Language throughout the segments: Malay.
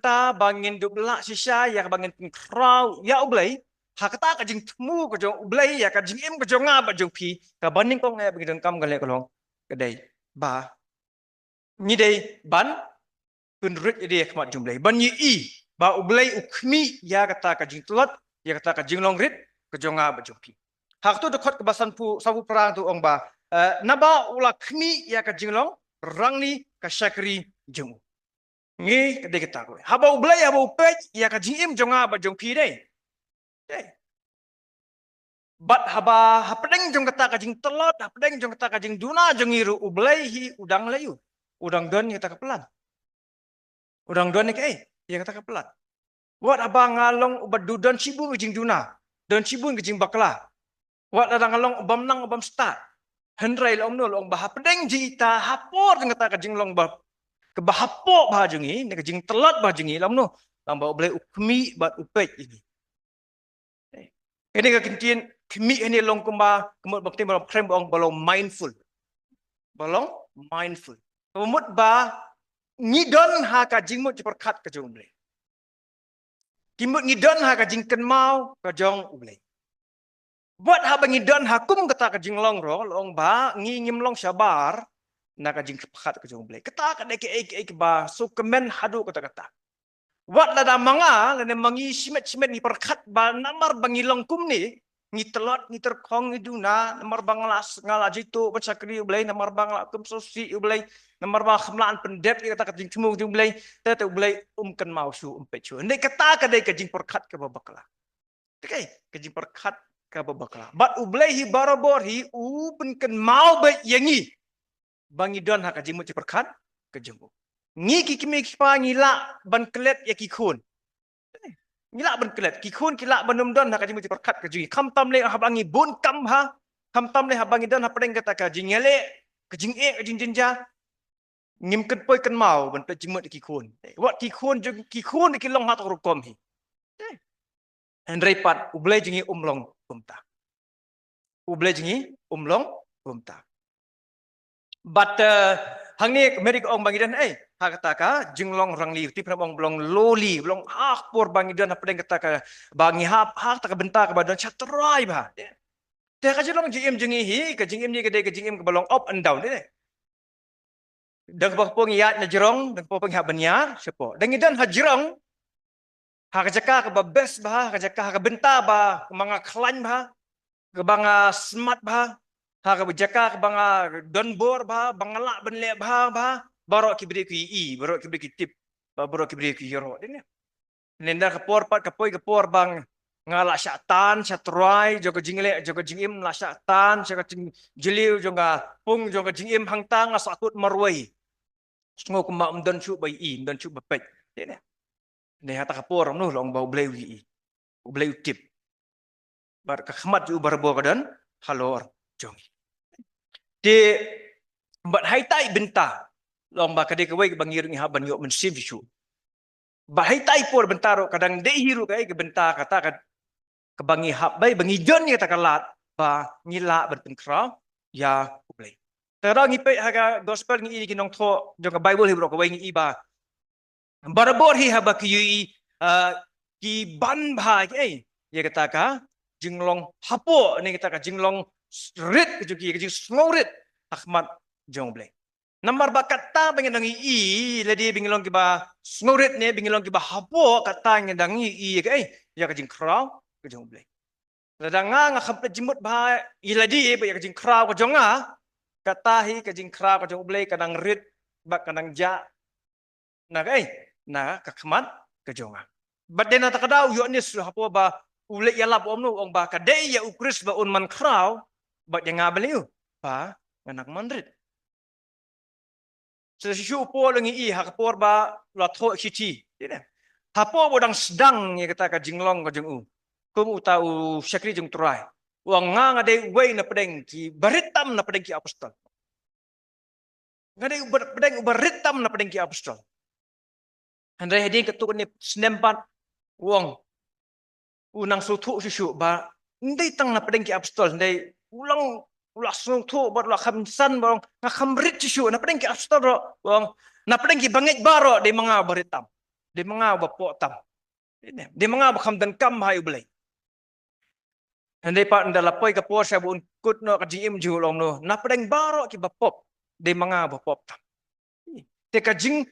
ta bangin dubla sisa ya bangin crowd ya ublay hakata ka jing tmu ko jong ublay ya ka jing im ko jong nga ba jong pi ka baning ko nga bigin kam gale ko long kadai ba ni dai ban kun rit ide khmat jumlay ban yi i ba ublay ukmi ya kata ka jing tulat ya kata ka jing long rit ko jong nga ba jong pi hak tu dekot ke basan pu sabu perang tu ong ba naba ula khmi ya ka jing long rangni ka syakri jeng ngi kadai kata ko haba ublay haba upej ya ka jing im jong nga ba jong pi dai bat haba hapdeng jong kata kajing telot hapdeng jong kata kajing duna jong iru ublay hi udang layu udang don kata kepelan udang don ke ya kata kepelan wat haba ngalong ubat dudan sibun kajing duna don sibun kajing bakla wat ada ngalong ubam nang ubam start hendrai lom nul ong bah hapdeng jita hapor jong kata kajing long bah kebahapo bah jongi ne kajing telot bah jongi lom no lamba ublay ukmi bat upej ini ini kekincian kami ini long kumba kemud bakti balong krem balong mindful kemud ba ngidon ha ka jingmut perkat ke jong ublay kimut ngidon ha ka jingken mau ke jong ublay buat ha bangidon hakum kata ka jinglong ro long ba ngim long sabar na ka jing perkat ke jong ublay kata ka deke ek ba so kemen hadu kata wat lada manga lene mangi simet ni perkat ba namar bangilong kum ni ngi telot ngi terkong ngi duna namar banglas ngalaji tu pecakri ublay namar bangla kum sosi ublay namar bang khmlaan pendep ni kata kajing cemung ublay tete ublay ken mau su umpechu ndai kata kadai kajing perkat ke babakla okay kajing perkat ke babakla bat ublay hi barabor hi ken mau be yangi bangidon ha kajing mu perkat ke jembu ngi kikimi kipa ngila ban kelet ya kikun ngila ban kelet kikun kila banum don nak kaji perkat kaji kam tam le habangi bun kam ha kam tam le habangi don ha pedeng kata kaji ngele kaji kaji jinja ngim ken poi ken mau ban pe jimut kikun wat kikun kilong ha tok kom hi en repat ublay jingi umlong kumta ublay jingi umlong kumta but hang ni merik ong bangidan ha kata ka jinglong rangli ti ong blong loli blong por bangidan apa kata ka bangi hap tak bentar ka badan chatrai ba te ka jinglong jingim jingi hi ka jingim ni ka jingim ka blong up and down ni dang ba pong yat na jerong dang pong ha banyar sepo dangidan ha jerong ha ka jaka ka best ba ka jaka ka bentar ba mga klan ba ka banga smart ba ha ka jaka ka banga donbor ba bangala benle ba barok kibri ki barok kibri ki tip barok kibri ki hero ini nenda kapor pat kapoi kapor bang ngala syatan syatrai jogo jingle jogo jingim la syatan jogo jiliu jonga pung jogo jingim hangtang asakut marwai ngo kuma umdon chu bai umdon chu bapet ini ne hata kapor nu long bau bleu wi bleu tip bar ka khmat ju barbo kadan halor jongi de bat hai tai benta long ba kadai kawai bangir ngi haban yo men sivishu ba hai tai por bentaro kadang de hiru kai ke benta kata ka kebangi hab bai bangi jon ni kata kalat ba ngila berpengkra ya ublay tara ngi pe haga gospel ngi ki nong tho jong ka bible hibro kawai ngi ba barabor hi haba ki ki ban ba ke ya kata ka jinglong hapo ni kata ka jinglong rit ki ki snowrit ahmad jong ublay Namar ba kata bengendangi i ledi bingilong kiba snorit ne bingilong kiba hapo kata ngedangi i ya kajing kraw kajong blay. Ladanga nga kamplet jimut ba i ledi ba ya kajing kraw kajong nga kata hi kajing kraw kajong blay kadang rit ba kadang ja na na kakmat kajong nga. But then natakadaw yo ni hapo ba ulit yalap omno ong ba kadai ya ukris ba unman kraw ba yang ngabaliw ba nganak mandrit. Sesiu po lengi i hakapor ba latho kiti tidak hapo bodang sedang ya kata ka jinglong ka jung kum utau syakri jung turai wang nga de way na pedeng ki baritam na pedeng ki apostol ngade pedeng baritam na pedeng ki apostol handai heding ketuk ni senempat wang unang sutu susu ba ndai tang na pedeng ki apostol ndai ulang langsung tu baru khamsan bang ngakhamrit susu na pedeng ki apostol bang na pedeng ki bangit baro de mga baritam Dia mengau bapok tam. Dia mengau bakam dan kam hai ublay. Andai pak ndalapoi ke por saya bun kut no kajim ju long no. Na pedeng barok ki bapop. Dia mengau bapop tam. Te kajing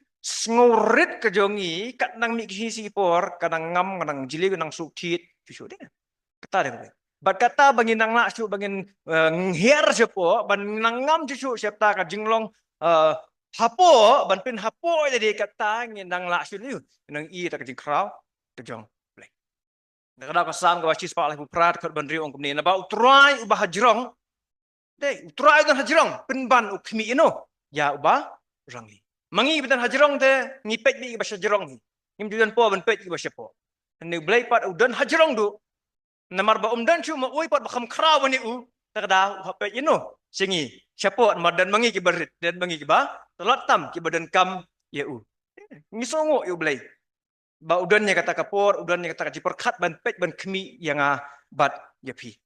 ngorit ke jongi kat nang mi ki si por kadang ngam kadang jili kadang suktit cucu dia. Kata dia. Bat kata bangin nang nak cu bangin nghiar siapa ban nang ngam cucu siapa kajing long hapo ban pin hapo jadi kata ngin nang lak cu ni nang i ta kajing krau ke jong. Nakada kasam ka basis pa alai prat kat ban riong kumni na ba utrai ubah hajrong. Dei utrai dan hajrong penban ukmi ino ya ubah rangli. Mangi bitan hajrong te ngipet bi bahasa jerong ni. Ngim judan po ban pet bahasa po. Ni blai pat udan hajrong du. Namar ba umdan chu ma oi pat bakam kraw ni u. Nakada hapet ino singi. Siapa madan mangi ki berit dan mangi ki ba telat tam ki badan kam ya u. Ngisongo yu blai. Ba udannya kata kapor, udannya kata kaji perkat ban pet ban kemi yang bat yapi.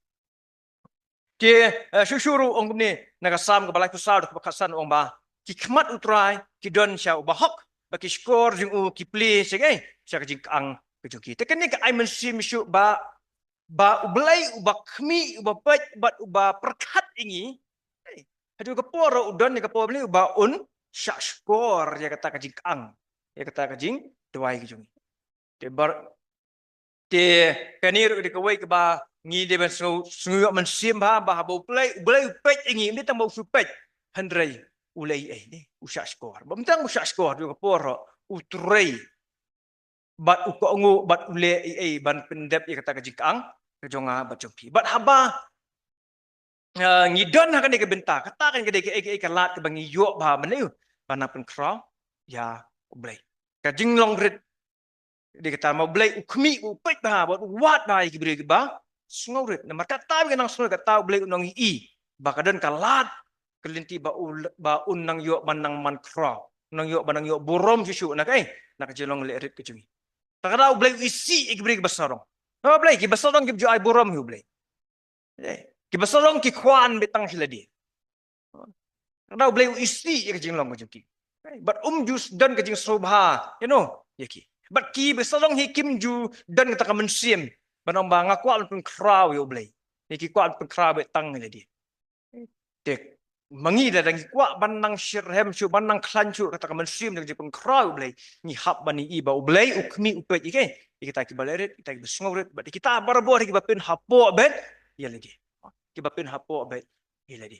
Dia syusyuru ong ni nagasam ke balai pusat ke bakasan ong ba ki khmat utrai ki don sya bahok baki skor jing u ki pli segai sya kaji ang kejuki. Tekan ni ka ai mensim syu ba ublai uba kemi uba pet bat uba perkat ingi. Hadu kapor udan ni kapor ni uba un sya skor ya kata kaji ang. Ya kata kaji dewai kejungi. Dia kanir di kawai ke ba ngi dia sungguh mensim ba bau play pet ingi ni tambah supet handrai ulai ni usah skor bentang usah skor juga por utrai bat ukongu bat ulai ban pendep ya kata kajikang kejonga bacoki bat haba ngidon akan dia benta katakan ke dia kalat ke bangi yo ba meniu bana pen kraw ya ulai kajing long red dia kata mau beli ukmi upet bah buat wat bah iki beri bah sngaurit na makata bi nang sngaurit kata beli unang i bakadan kalat kelinti ba unang yo manang man kra nang yo banang yo borom susu nak nak jelong lerit ke cumi takada beli isi iki beri basarong no beli ki basarong ki ai borom yu beli ki basarong ki kwan betang hiladi takada beli isi iki jelong ke cumi but jus dan ke jing sobha you know yaki But ki besalong hikim ju dan kata mensim. Banang banga kuat pun kraw yo blay. Iki kuat pun kraw betang jadi. Tek mangi dah dangi kuat banang shirhem chu banang klan chu kata mensim jadi pun kraw blay. Ni hab bani iba blay ukmi upet ike. Kita ki balerit kita ki besngoret but kita barbo ki bapin hapo bet ya lagi. Ki bapin hapo bet ya lagi.